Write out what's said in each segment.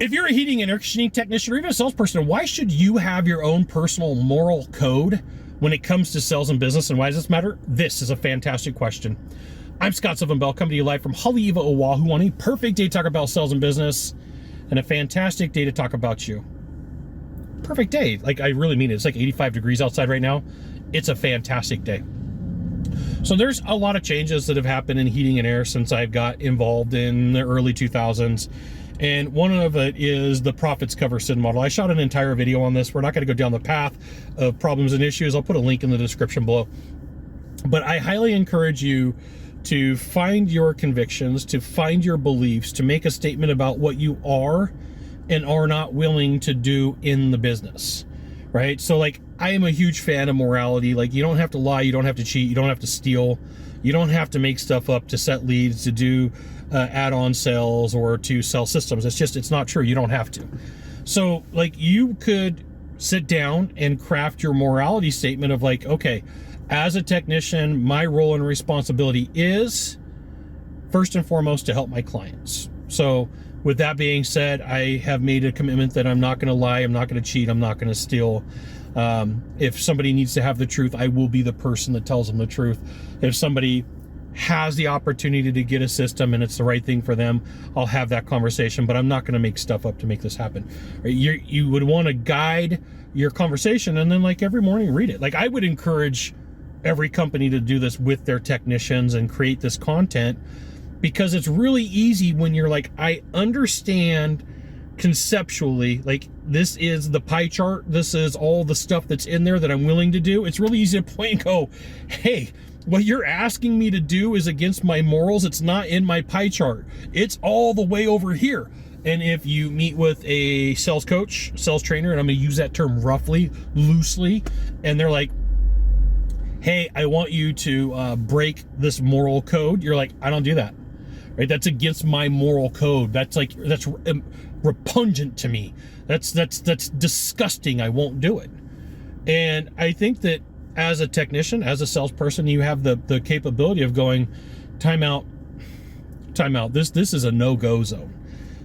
If you're a heating and air conditioning technician or even a salesperson, why should you have your own personal moral code when it comes to sales and business, and why does this matter? This is a fantastic question. I'm Scott Sylvan Bell, coming to you live from Haleiwa, Oahu, on a perfect day to talk about sales and business, and a fantastic day to talk about you. Perfect day. Like, I really mean it. It's like 85 degrees outside right now. It's a fantastic day. So there's a lot of changes that have happened in heating and air since I've got involved in the early 2000s. And one of it is the profits cover sin model. I shot an entire video on this. We're not going to go down the path of problems and issues. I'll put a link in the description below. But I highly encourage you to find your convictions, to find your beliefs, to make a statement about what you are and are not willing to do in the business, right? So like, I am a huge fan of morality. Like, you don't have to lie, you don't have to cheat, you don't have to steal, you don't have to make stuff up to set leads, to do add-on sales, or to sell systems. It's not true. You don't have to. So like, you could sit down and craft your morality statement of like, okay, as a technician, my role and responsibility is first and foremost to help my clients. So with that being said, I have made a commitment that I'm not going to lie, I'm not going to cheat, I'm not going to steal. If somebody needs to have the truth, I will be the person that tells them the truth. If somebody has the opportunity to get a system and it's the right thing for them, I'll have that conversation, but I'm not going to make stuff up to make this happen. You would want to guide your conversation, and then like every morning read it. Like, I would encourage every company to do this with their technicians and create this content, because it's really easy when you're like, I understand conceptually, like, this is the pie chart, this is all the stuff that's in there that I'm willing to do. It's really easy to point and go, hey, what you're asking me to do is against my morals. It's not in my pie chart. It's all the way over here. And if you meet with a sales coach, sales trainer, and I'm going to use that term roughly, loosely, and they're like, hey, I want you to break this moral code. You're like, I don't do that, right? That's against my moral code. That's repugnant to me. That's disgusting. I won't do it. And I think that as a technician, as a salesperson, you have the capability of going, time out. This is a no-go zone.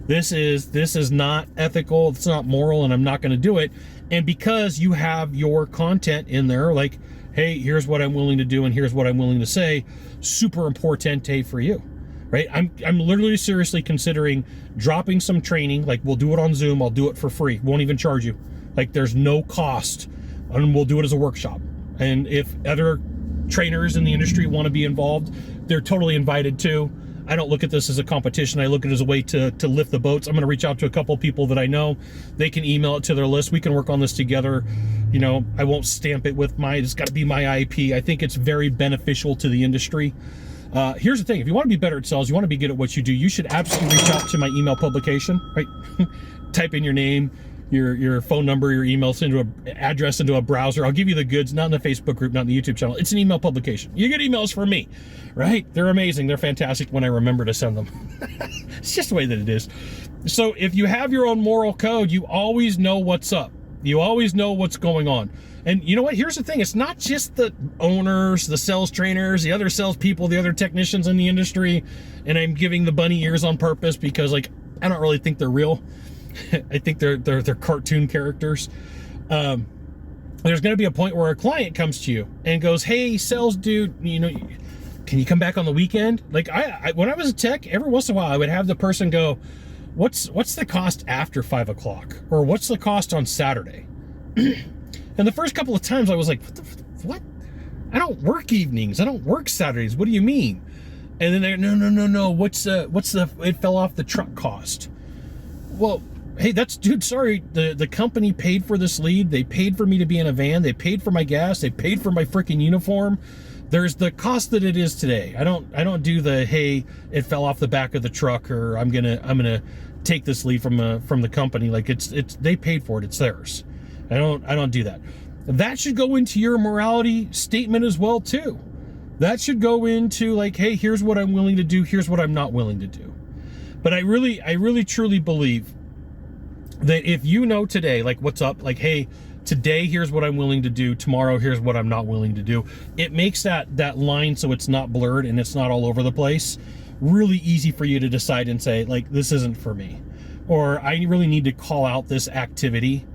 This is not ethical. It's not moral, and I'm not going to do it. And because you have your content in there, like, hey, here's what I'm willing to do, and here's what I'm willing to say, super importante for you, right? I'm literally seriously considering dropping some training. Like, we'll do it on Zoom. I'll do it for free. Won't even charge you. Like, there's no cost, and we'll do it as a workshop. And if other trainers in the industry want to be involved, they're totally invited too. I don't look at this as a competition. I look at it as a way to lift the boats. I'm going to reach out to a couple people that I know. They can email it to their list. We can work on this together. You know, I won't stamp it with it's got to be my IP. I think it's very beneficial to the industry. Here's the thing. If you want to be better at sales, you want to be good at what you do, you should absolutely reach out to my email publication, right? Type in your name, your phone number, your email, address into a browser. I'll give you the goods, not in the Facebook group, not in the YouTube channel. It's an email publication. You get emails from me, right? They're amazing. They're fantastic when I remember to send them. It's just the way that it is. So if you have your own moral code, you always know what's up. You always know what's going on. And you know what? Here's the thing. It's not just the owners, the sales trainers, the other salespeople, the other technicians in the industry. And I'm giving the bunny ears on purpose because, like, I don't really think they're real. I think they're cartoon characters. There's going to be a point where a client comes to you and goes, hey, sales dude, you know, can you come back on the weekend? Like, I when I was a tech, every once in a while I would have the person go, what's the cost after 5 o'clock? Or what's the cost on Saturday? And the first couple of times I was like, what? I don't work evenings. I don't work Saturdays. What do you mean? And then they're, no. What's the it fell off the truck cost? Well, hey, dude, sorry. The company paid for this lead. They paid for me to be in a van. They paid for my gas. They paid for my freaking uniform. There's the cost that it is today. I don't do the, hey, it fell off the back of the truck, or I'm gonna take this lead from the company. Like, it's they paid for it. It's theirs. I don't do that. That should go into your morality statement as well too. That should go into like, hey, here's what I'm willing to do. Here's what I'm not willing to do. But I really truly believe that if you know today, like, what's up, like, hey, today, here's what I'm willing to do. Tomorrow, here's what I'm not willing to do. It makes that line so it's not blurred and it's not all over the place. Really easy for you to decide and say, like, this isn't for me. or I really need to call out this activity.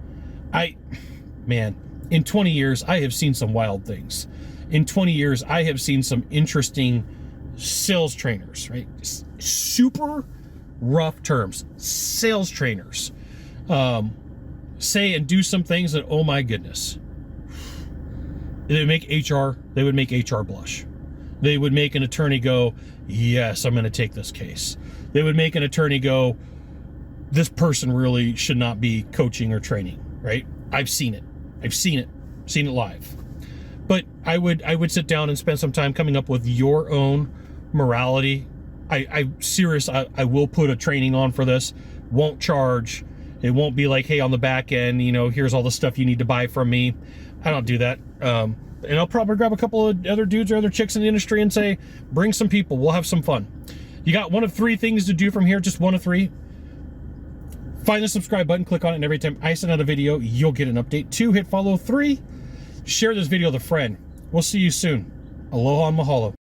Man, in 20 years, I have seen some wild things. In 20 years, I have seen some interesting sales trainers, right? Super rough terms. Sales trainers say and do some things that, oh my goodness. They would make HR blush. They would make an attorney go, yes, I'm going to take this case. They would make an attorney go, this person really should not be coaching or training, right? I've seen it live. But I would sit down and spend some time coming up with your own morality. I'm serious. I will put a training on for this. Won't charge. It won't be like, hey, on the back end, here's all the stuff you need to buy from me. I don't do that. And I'll probably grab a couple of other dudes or other chicks in the industry and say, bring some people. We'll have some fun. You got one of three things to do from here, just one of three. Find the subscribe button, click on it, and every time I send out a video, you'll get an update. 2, hit follow. 3, share this video with a friend. We'll see you soon. Aloha and mahalo.